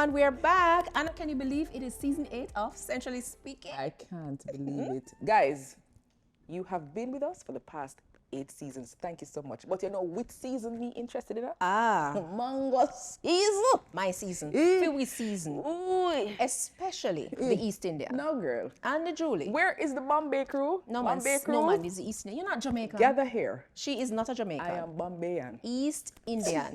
everyone, we're back. Anna, can you believe it is season 8 of Centrally Speaking? I can't believe it. Guys, you have been with us for the past 8 seasons. Thank you so much. But you know which season me interested in? Mango season. My season, Eh. Philly season, Ooh. especially the East India. No, girl. And the Julie. Where is the Bombay crew? No man, Bombay crew? no man, is the East Indian. You're not Jamaican. Gather here. She is not a Jamaican. I am Bombayan. East Indian.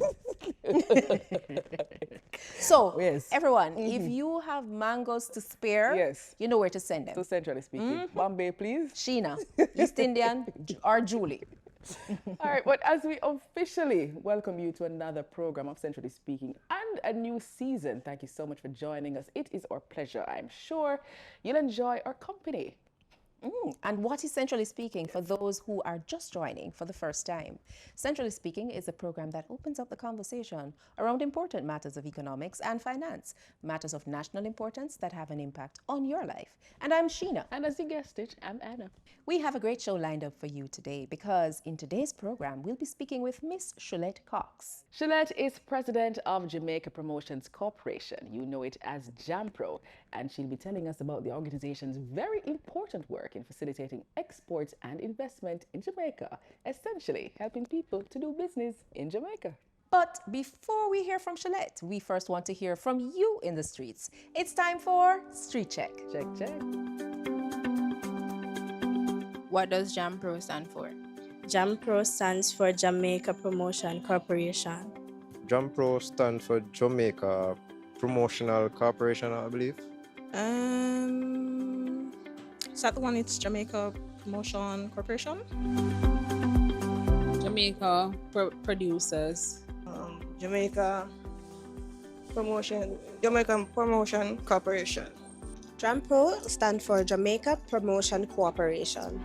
So, Yes. everyone, if you have mangoes to spare, Yes. you know where to send them. So centrally speaking. Bombay, please. Sheena, East Indian, or Julie. All right, but as we officially welcome you to another program of Centrally Speaking and a new season, thank you so much for joining us. It is our pleasure. I'm sure you'll enjoy our company. And what is Centrally Speaking for those who are just joining for the first time? Centrally Speaking is a program that opens up the conversation around important matters of economics and finance, matters of national importance that have an impact on your life. And I'm Sheena. And as you guessed it, I'm Anna. We have a great show lined up for you today because in today's program, we'll be speaking with Miss Shullette Cox. Shullette is president of Jamaica Promotions Corporation. You know it as JAMPRO. And she'll be telling us about the organization's very important work in facilitating exports and investment in Jamaica, essentially helping people to do business in Jamaica. But before we hear from Shullette, we first want to hear from you in the streets. It's time for Street Check. Check, check. What does JAMPRO stand for? JAMPRO stands for Jamaica Promotion Corporation. JAMPRO stands for Jamaica Promotional Corporation, I believe. Is that the one? It's Jamaica Promotion Corporation? Jamaica producers. Jamaican Promotion Corporation. JAMPRO stands for Jamaica Promotion Corporation.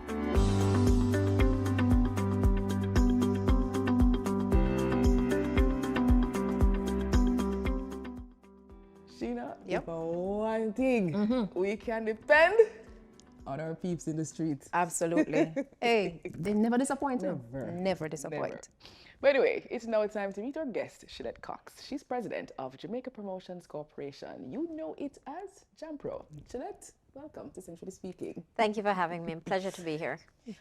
Sheena, Yep. for one thing, we can depend on our peeps in the streets. Absolutely. Hey, they never disappoint. Never. Never disappoint. Never. But anyway, it's now time to meet our guest, Shullette Cox. She's president of Jamaica Promotions Corporation. You know it as JAMPRO. Shullette, welcome to Centrally Speaking. Thank you for having me. Pleasure to be here.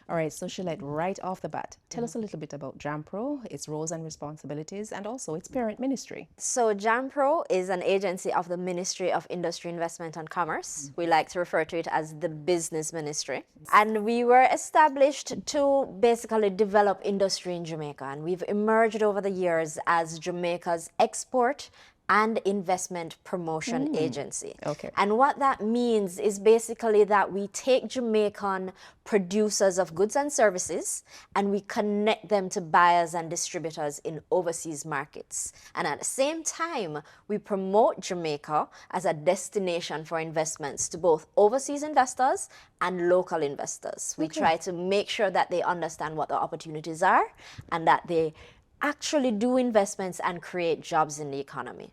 All right, so Shullette, right off the bat, tell us a little bit about JAMPRO, its roles and responsibilities, and also its parent ministry. So JAMPRO is an agency of the Ministry of Industry, Investment and Commerce. We like to refer to it as the business ministry. And we were established to basically develop industry in Jamaica. And we've emerged over the years as Jamaica's export and investment promotion agency. Okay. And what that means is basically that we take Jamaican producers of goods and services and we connect them to buyers and distributors in overseas markets. And at the same time, we promote Jamaica as a destination for investments to both overseas investors and local investors. We try to make sure that they understand what the opportunities are and that they actually do investments and create jobs in the economy.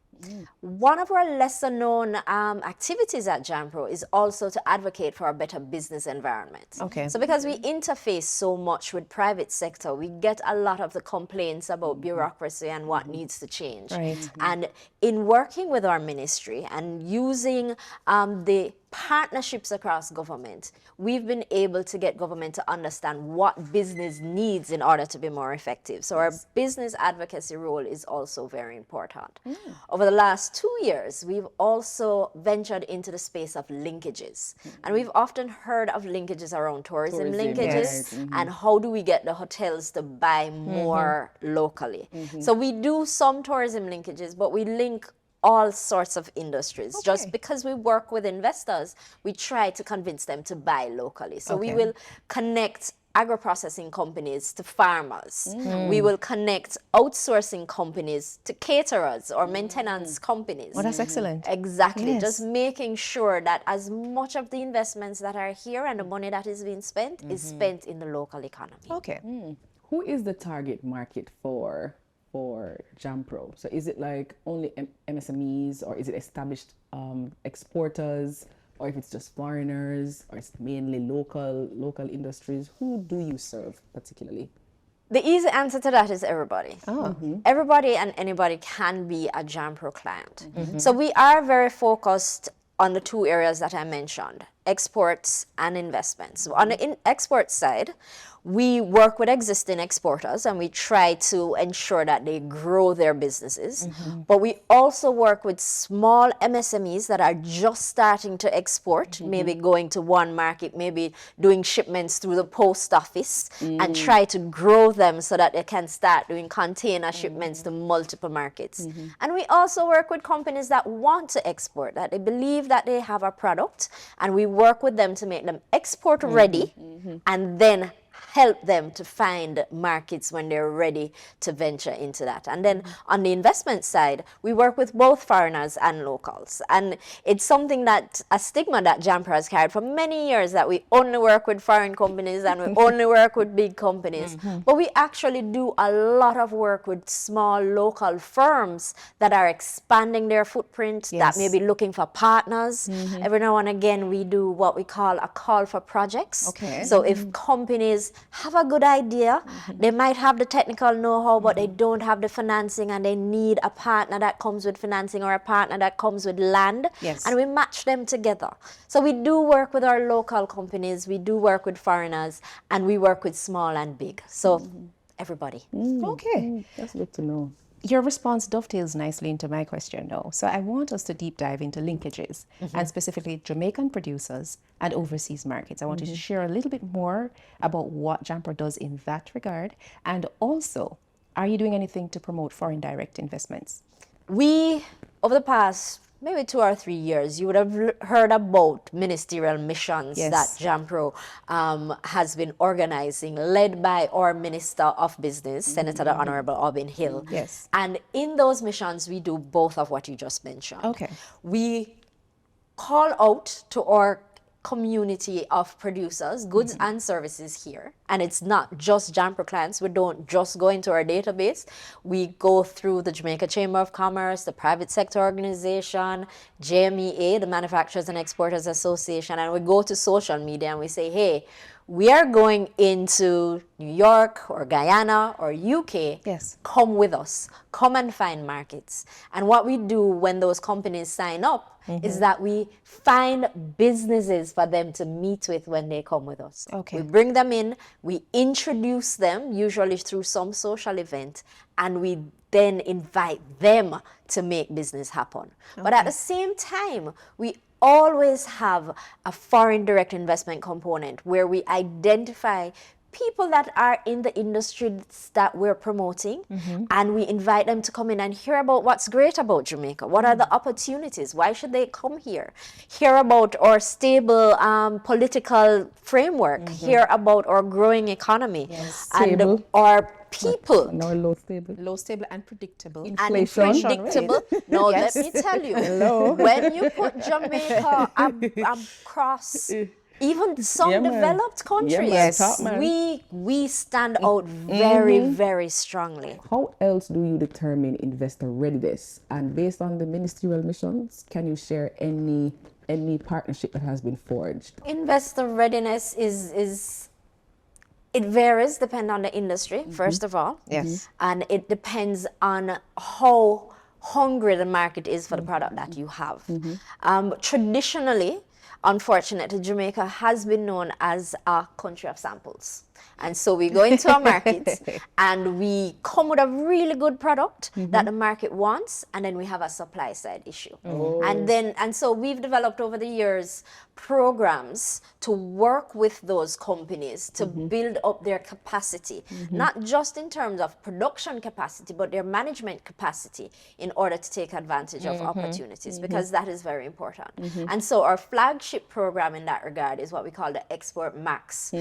One of our lesser known activities at JAMPRO is also to advocate for a better business environment. Okay. So because we interface so much with private sector, we get a lot of the complaints about bureaucracy and what needs to change. Right. And in working with our ministry and using the partnerships across government, we've been able to get government to understand what business needs in order to be more effective. So our business advocacy role is also very important. Over the last 2 years, we've also ventured into the space of linkages. And we've often heard of linkages around tourism linkages and how do we get the hotels to buy more locally. So we do some tourism linkages, but we link all sorts of industries. Just because we work with investors, we try to convince them to buy locally. So we will connect agro-processing companies to farmers. We will connect outsourcing companies to caterers or maintenance companies. Oh, that's excellent. Exactly. Yes. Just making sure that as much of the investments that are here and the money that is being spent is spent in the local economy. Okay. Who is the target market for JAMPRO? So is it like only MSMEs or is it established exporters? Or if it's just foreigners, or it's mainly local industries, who do you serve particularly? The easy answer to that is everybody. Oh. Everybody and anybody can be a JAMPRO client. So we are very focused on the two areas that I mentioned, exports and investments. So on the export side, we work with existing exporters and we try to ensure that they grow their businesses. But we also work with small MSMEs that are just starting to export, maybe going to one market, maybe doing shipments through the post office, and try to grow them so that they can start doing container shipments to multiple markets. And we also work with companies that want to export, that they believe that they have a product, and we work with them to make them export ready and then help them to find markets when they're ready to venture into that. And then on the investment side, we work with both foreigners and locals. And it's something that, a stigma that JAMPRO has carried for many years, that we only work with foreign companies and we only work with big companies. But we actually do a lot of work with small local firms that are expanding their footprint, that may be looking for partners. Every now and again, we do what we call a call for projects. So if companies have a good idea, they might have the technical know-how, but they don't have the financing, and they need a partner that comes with financing or a partner that comes with land, and we match them together. So we do work with our local companies, we do work with foreigners, and we work with small and big. So everybody. Okay. That's good to know. Your response dovetails nicely into my question now. So I want us to deep dive into linkages and specifically Jamaican producers and overseas markets. I want you to share a little bit more about what JAMPRO does in that regard. And also, are you doing anything to promote foreign direct investments? We, over the past maybe 2 or 3 years, you would have heard about ministerial missions that JAMPRO has been organizing, led by our Minister of Business, Senator the Honorable Aubin Hill. And in those missions, we do both of what you just mentioned. We call out to our community of producers, goods and services here. And it's not just JAMPRO clients. We don't just go into our database. We go through the Jamaica Chamber of Commerce, the private sector organization, JMEA, the Manufacturers and Exporters Association, and we go to social media and we say, hey, we are going into New York or Guyana or UK. Come with us. Come and find markets. And what we do when those companies sign up is that we find businesses for them to meet with when they come with us. We bring them in, we introduce them, usually through some social event, and we then invite them to make business happen. But at the same time, we always have a foreign direct investment component where we identify people that are in the industries that we're promoting, and we invite them to come in and hear about what's great about Jamaica. What are the opportunities? Why should they come here? Hear about our stable political framework. Hear about our growing economy. And our people. No, low stable. Low stable and predictable. Inflation. And predictable. No, let me tell you. When you put Jamaica across even some developed countries, we stand out very, very strongly. How else do you determine investor readiness? And based on the ministerial missions, can you share any partnership that has been forged? Investor readiness is it varies depending on the industry, first of all. And it depends on how hungry the market is for the product that you have. Traditionally, unfortunately, Jamaica has been known as a country of samples. And so we go into a market and we come with a really good product that the market wants, and then we have a supply side issue. And so we've developed over the years programs to work with those companies to build up their capacity, not just in terms of production capacity, but their management capacity in order to take advantage of opportunities, because that is very important. And so our flagship program in that regard is what we call the Export Max,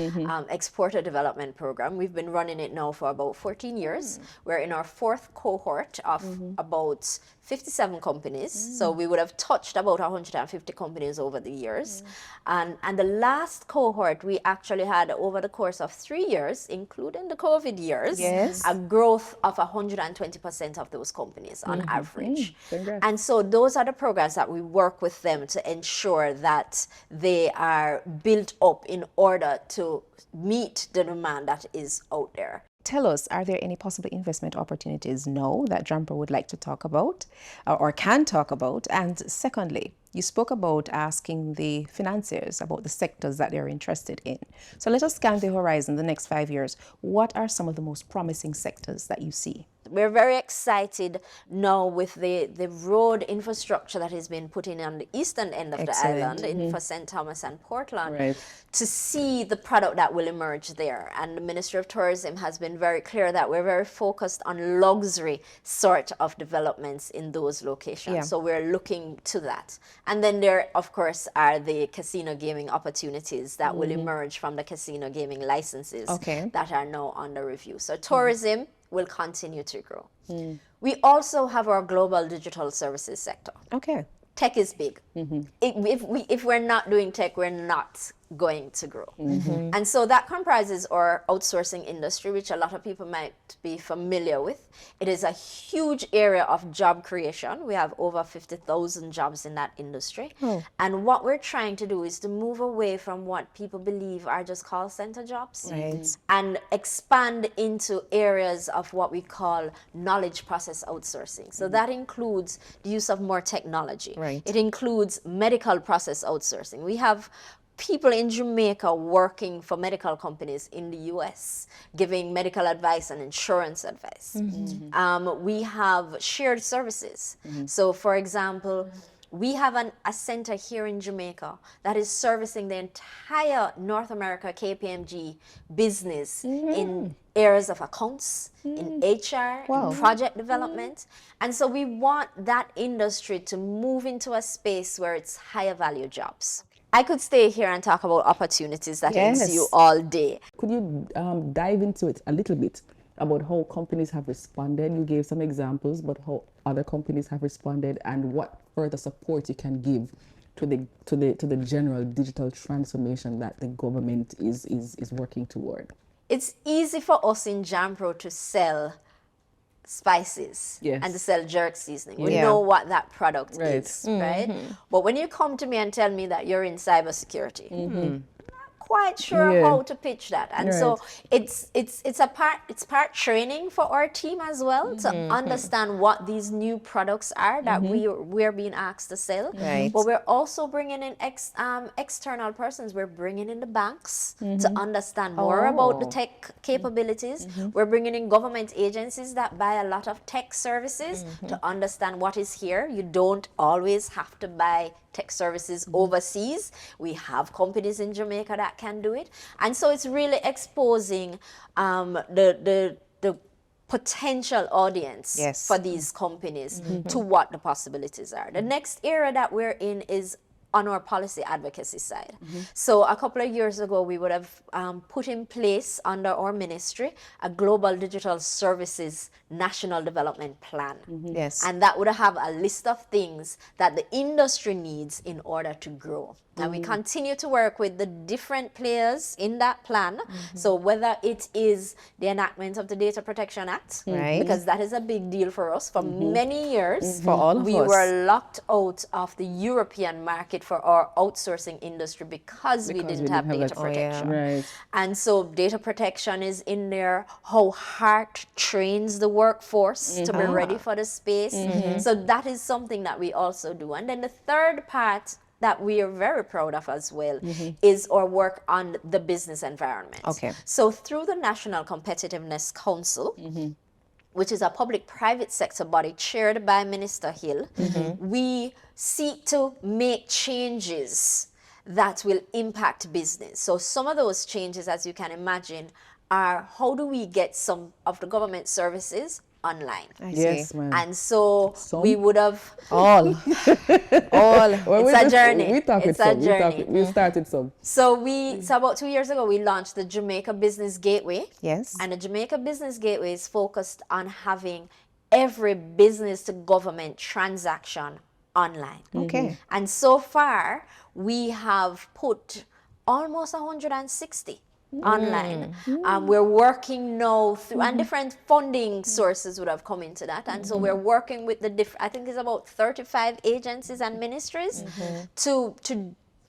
Exporter Development Program. We've been running it now for about 14 years. We're in our 4th cohort of about 57 companies. So we would have touched about 150 companies over the years. And the last cohort, we actually had over the course of 3 years, including the COVID years, a growth of 120% of those companies on average. And so those are the programs that we work with them to ensure that they are built up in order to meet the demand that is out there. tell us, are there any possible investment opportunities now that JAMPRO would like to talk about or can talk about? And secondly, you spoke about asking the financiers about the sectors that they're interested in. So let us scan the horizon the next 5 years. What are some of the most promising sectors that you see? We're very excited now with the road infrastructure that has been put in on the eastern end of the island for St. Thomas and Portland to see the product that will emerge there. And the Ministry of Tourism has been very clear that we're very focused on luxury sort of developments in those locations. So we're looking to that. And then there, of course, are the casino gaming opportunities that will emerge from the casino gaming licenses that are now under review. So tourism will continue to grow. We also have our global digital services sector. Tech is big. If we're not doing tech, we're not going to grow. And so that comprises our outsourcing industry, which a lot of people might be familiar with. It is a huge area of job creation. We have over 50,000 jobs in that industry. And what we're trying to do is to move away from what people believe are just call center jobs and expand into areas of what we call knowledge process outsourcing. So that includes the use of more technology. It includes medical process outsourcing. We have people in Jamaica working for medical companies in the US, giving medical advice and insurance advice. We have shared services. So for example, we have a center here in Jamaica that is servicing the entire North America KPMG business in areas of accounts, in HR, in project development. And so we want that industry to move into a space where it's higher value jobs. I could stay here and talk about opportunities that ensue all day. Could you dive into it a little bit about how companies have responded? You gave some examples, but how other companies have responded and what further support you can give to the general digital transformation that the government is working toward. It's easy for us in JAMPRO to sell spices and to sell jerk seasoning. We know what that product is, right? But when you come to me and tell me that you're in cybersecurity, I'm not quite sure how to pitch that. And so it's part training for our team as well to understand what these new products are that we're being asked to sell. But we're also bringing in external persons. We're bringing in the banks to understand more about the tech capabilities. We're bringing in government agencies that buy a lot of tech services to understand what is here. You don't always have to buy tech services overseas. We have companies in Jamaica that can do it. And so it's really exposing the potential audience for these companies to what the possibilities are. The next area that we're in is on our policy advocacy side. So a couple of years ago, we would have put in place under our ministry a global digital services national development plan. And that would have a list of things that the industry needs in order to grow. And we continue to work with the different players in that plan. So whether it is the enactment of the Data Protection Act, because that is a big deal for us. For many years, for all of us, we were locked out of the European market for our outsourcing industry because we didn't have data protection. And so data protection is in there, how HEART trains the workforce to be ready for the space. So that is something that we also do. And then the third part that we are very proud of as well is our work on the business environment. So through the National Competitiveness Council, which is a public-private sector body chaired by Minister Hill, we seek to make changes that will impact business. So some of those changes, as you can imagine, are how do we get some of the government services online. Yes, ma'am. And so we would have all. It's a journey. It's a journey. We started some. So about 2 years ago, we launched the Jamaica Business Gateway. And the Jamaica Business Gateway is focused on having every business to government transaction online. And so far, we have put almost 160 online. We're working now through, and different funding sources would have come into that. And so we're working with I think it's about 35 agencies and ministries to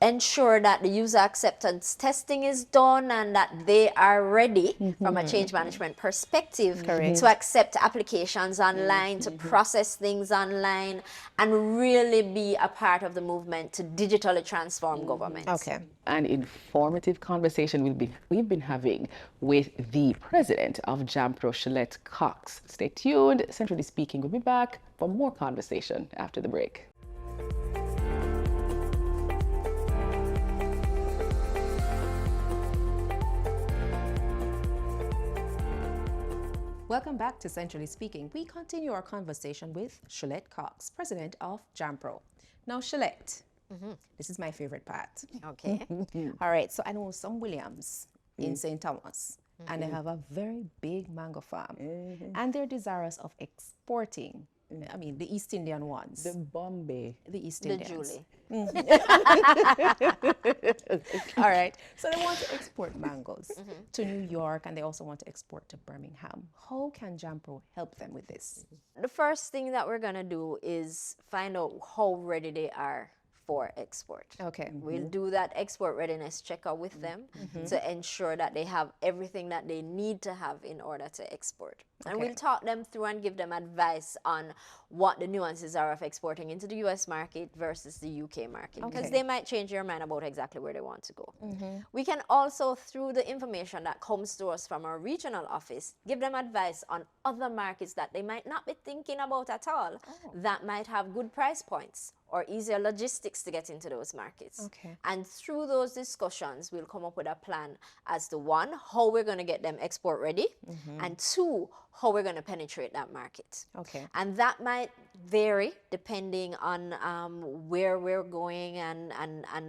ensure that the user acceptance testing is done and that they are ready from a change management perspective to accept applications online, to process things online, and really be a part of the movement to digitally transform government. Okay. An informative conversation we've been having with the president of JAMPRO, Shullette Cox. Stay tuned. Centrally Speaking will be back for more conversation after the break. Welcome back to Centrally Speaking. We continue our conversation with Shullette Cox, president of JAMPRO. Now, Shullette, this is my favorite part. Okay. All right, so I know some Williams in St. Thomas, and they have a very big mango farm, and they're desirous of exporting. I mean, the East Indian ones. The Bombay. The East The Indians. Julie. All right. So they want to export mangoes to New York, and they also want to export to Birmingham. How can JAMPRO help them with this? The first thing that we're going to do is find out how ready they are for export. Okay. We'll do that export readiness checker with them to ensure that they have everything that they need to have in order to export. And we'll talk them through and give them advice on what the nuances are of exporting into the US market versus the UK market, because they might change their mind about exactly where they want to go. We can also, through the information that comes to us from our regional office, give them advice on other markets that they might not be thinking about at all, that might have good price points or easier logistics to get into those markets. Okay. And through those discussions, we'll come up with a plan as to one, how we're going to get them export ready, and two, how we're going to penetrate that market. Okay. And that might vary depending on where we're going and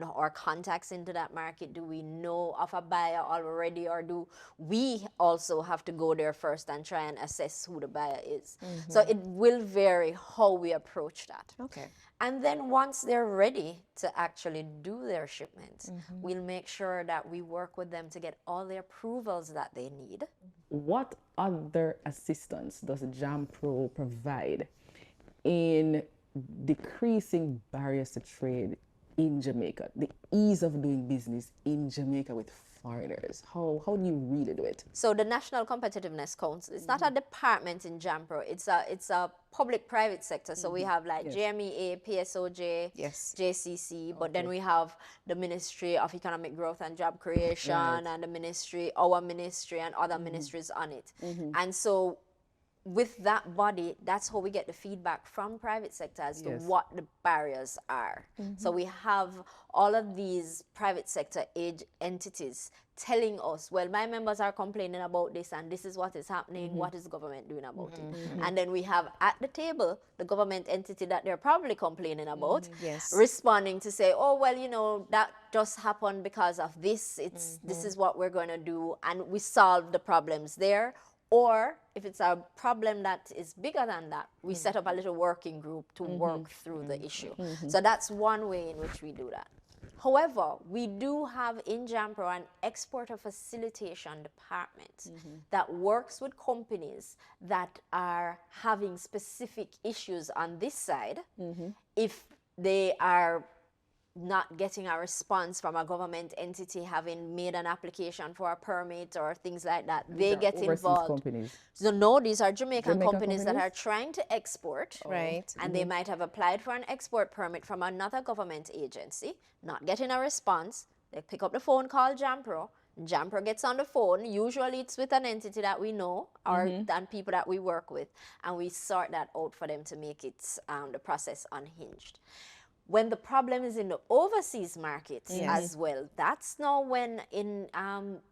our contacts into that market. Do we know of a buyer already, or do we also have to go there first and try and assess who the buyer is? So it will vary how we approach that. Okay. And then once they're ready to actually do their shipment, we'll make sure that we work with them to get all the approvals that they need. What other assistance does JAMPRO provide in decreasing barriers to trade in Jamaica, the ease of doing business in Jamaica with foreigners? How do you really do it? So the National Competitiveness Council, it's not a department in JAMPRO, it's a public-private sector. So we have like JMEA, PSOJ, JCC, but then we have the Ministry of Economic Growth and Job Creation and the ministry, our ministry, and other ministries on it. And so with that body, that's how we get the feedback from private sector as to what the barriers are. So we have all of these private sector entities telling us, well, my members are complaining about this and this is what is happening, what is the government doing about it? And then we have at the table the government entity that they're probably complaining about, responding to say, oh, well, you know, that just happened because of this, this is what we're going to do, and we solve the problems there. Or if it's a problem that is bigger than that, we set up a little working group to work through the issue. So that's one way in which we do that. However, we do have in JAMPRO an exporter facilitation department that works with companies that are having specific issues on this side. If they are not getting a response from a government entity having made an application for a permit or things like that, they get involved. Companies. So no, these are Jamaican companies that are trying to export, Right. and they might have applied for an export permit from another government agency, not getting a response. They pick up the phone, call JAMPRO. JAMPRO gets on the phone. Usually it's with an entity that we know or and people that we work with, and we sort that out for them to make it the process unhinged. When the problem is in the overseas markets as well, that's now when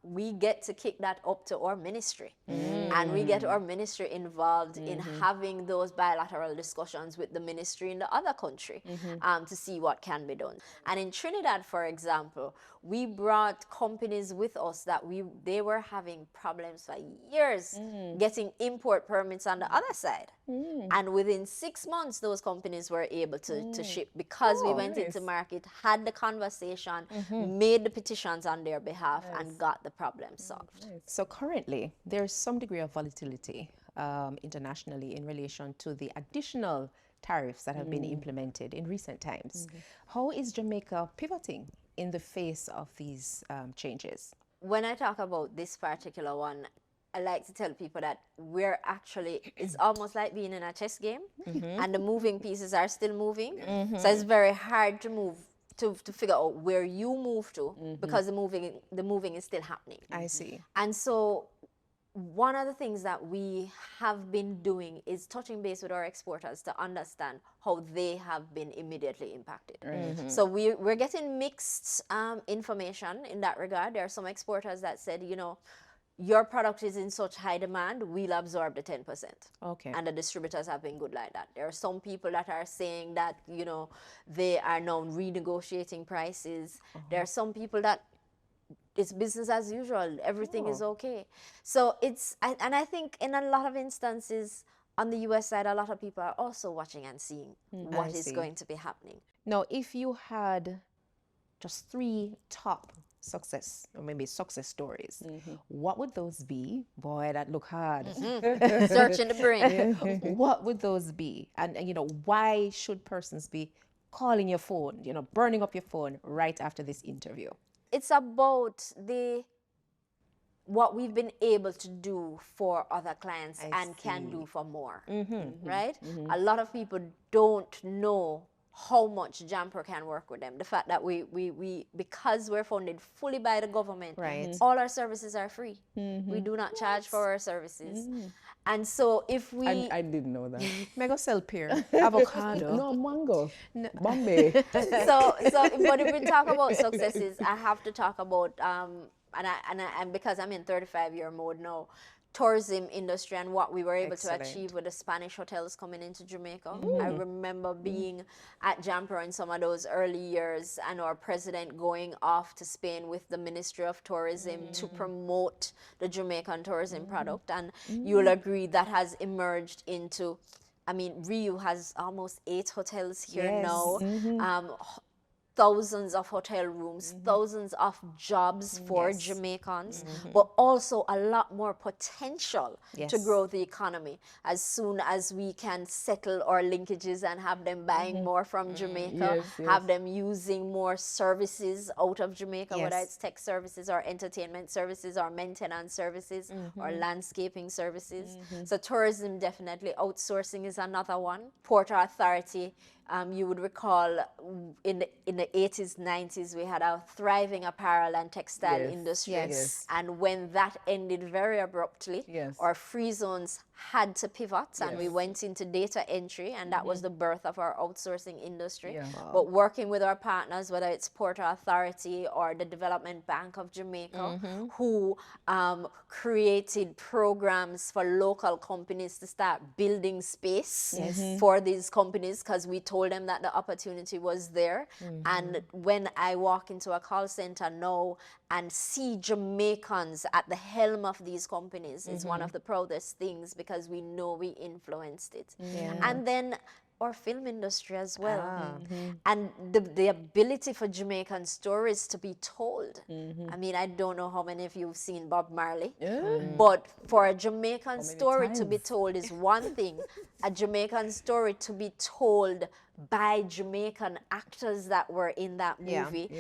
we get to kick that up to our ministry. And we get our ministry involved in having those bilateral discussions with the ministry in the other country to see what can be done. And in Trinidad, for example, we brought companies with us that they were having problems for years getting import permits on the other side. And within 6 months, those companies were able to ship because we went into market, had the conversation, made the petitions on their behalf, and got the problem solved. So currently, there's some degree of volatility internationally in relation to the additional tariffs that have been implemented in recent times. How is Jamaica pivoting in the face of these changes? When I talk about this particular one, I like to tell people that we're actually, it's almost like being in a chess game, and the moving pieces are still moving. So it's very hard to move, to figure out where you move to, because the moving is still happening. I see. And so one of the things that we have been doing is touching base with our exporters to understand how they have been immediately impacted. So we're getting mixed information in that regard. There are some exporters that said, you know, your product is in such high demand, we'll absorb the 10%. Okay. And the distributors have been good like that. There are some people that are saying that, you know, they are now renegotiating prices. There are some people that it's business as usual, everything is okay. So and I think in a lot of instances on the US side, a lot of people are also watching and seeing what is going to be happening. Now, if you had just 3 top success, or maybe success stories, what would those be? Boy, that look hard. Searching the brain. What would those be? And, you know, why should persons be calling your phone, you know, burning up your phone right after this interview? It's about what we've been able to do for other clients and can do for more, right? A lot of people don't know how much JAMPRO can work with them. The fact that we because we're funded fully by the government, all our services are free. We do not charge for our services. And so if we... I didn't know that. Mega sell pear, avocado. No, mango, Bombay. but if we talk about successes, I have to talk about, and because I'm in 35-year mode now, tourism industry and what we were able to achieve with the Spanish hotels coming into Jamaica. I remember being at JAMPRO in some of those early years and our president going off to Spain with the Ministry of Tourism to promote the Jamaican tourism product. And you'll agree that has emerged into, I mean, Rio has almost 8 hotels here now. Thousands of hotel rooms, thousands of jobs for Jamaicans, but also a lot more potential to grow the economy as soon as we can settle our linkages and have them buying more from Jamaica, have them using more services out of Jamaica, whether it's tech services or entertainment services or maintenance services or landscaping services. So tourism, definitely. Outsourcing is another one. Port Authority, you would recall in the 80s, 90s, we had a thriving apparel and textile industry. And when that ended very abruptly, our free zones had to pivot and we went into data entry, and that was the birth of our outsourcing industry. But working with our partners, whether it's Port Authority or the Development Bank of Jamaica, who created programs for local companies to start building space for these companies, because we told them that the opportunity was there. And when I walk into a call center now and see Jamaicans at the helm of these companies, is one of the proudest things, because we know we influenced it. And then our film industry as well. And the ability for Jamaican stories to be told. I mean, I don't know how many of you have seen Bob Marley, but for a Jamaican story to be told is one thing. A Jamaican story to be told by Jamaican actors that were in that movie,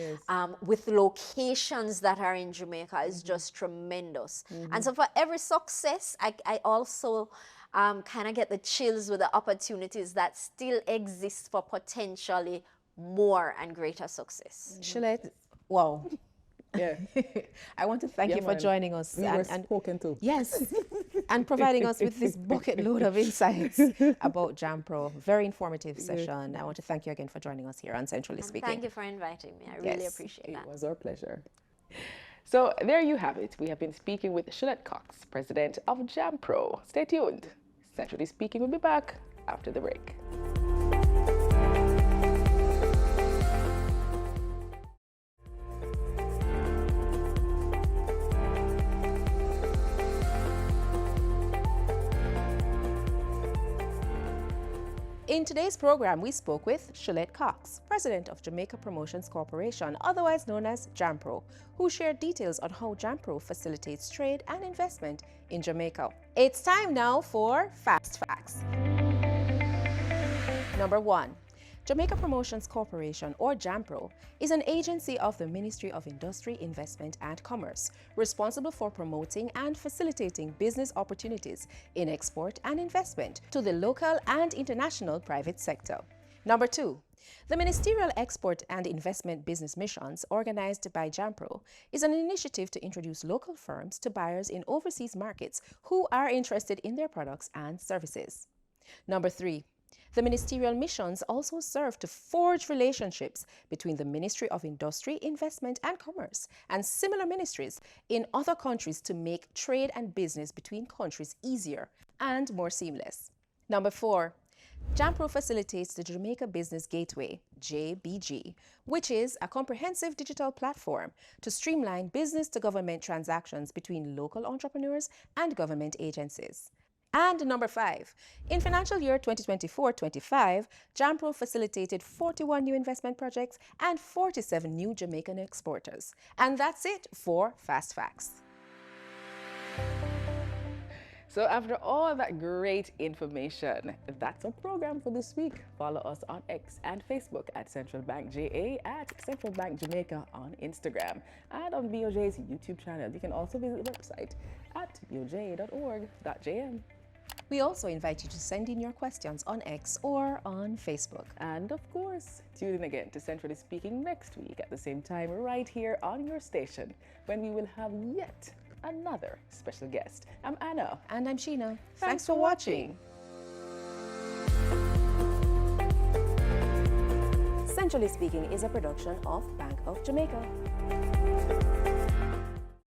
with locations that are in Jamaica, is just tremendous. And so for every success, I also kind of get the chills with the opportunities that still exist for potentially more and greater success. Shullette, wow. I want to thank you for joining us. We were spoken to. Yes, and providing us with this bucket load of insights about JAMPRO. Very informative session. I want to thank you again for joining us here on Centrally Speaking. Thank you for inviting me. I really appreciate that. It was our pleasure. So there you have it. We have been speaking with Shullette Cox, president of JAMPRO. Stay tuned. Centrally Speaking will be back after the break. In today's program, we spoke with Shullette Cox, president of Jamaica Promotions Corporation, otherwise known as JAMPRO, who shared details on how JAMPRO facilitates trade and investment in Jamaica. It's time now for Fast Facts. Number 1. Jamaica Promotions Corporation, or JAMPRO, is an agency of the Ministry of Industry, Investment and Commerce, responsible for promoting and facilitating business opportunities in export and investment to the local and international private sector. Number 2. The Ministerial Export and Investment Business Missions, organized by JAMPRO, is an initiative to introduce local firms to buyers in overseas markets who are interested in their products and services. Number 3. The ministerial missions also serve to forge relationships between the Ministry of Industry, Investment and Commerce and similar ministries in other countries to make trade and business between countries easier and more seamless. Number 4. JAMPRO facilitates the Jamaica Business Gateway, JBG, which is a comprehensive digital platform to streamline business-to-government transactions between local entrepreneurs and government agencies. And number 5, in financial year 2024-25, JAMPRO facilitated 41 new investment projects and 47 new Jamaican exporters. And that's it for Fast Facts. So after all that great information, that's our program for this week. Follow us on X and Facebook at Central Bank JA, at Central Bank Jamaica on Instagram, and on BOJ's YouTube channel. You can also visit the website at boj.org.jm. We also invite you to send in your questions on X or on Facebook. And of course, tune in again to Centrally Speaking next week at the same time right here on your station when we will have yet another special guest. I'm Anna. And I'm Sheena. Thanks for watching. Centrally Speaking is a production of Bank of Jamaica.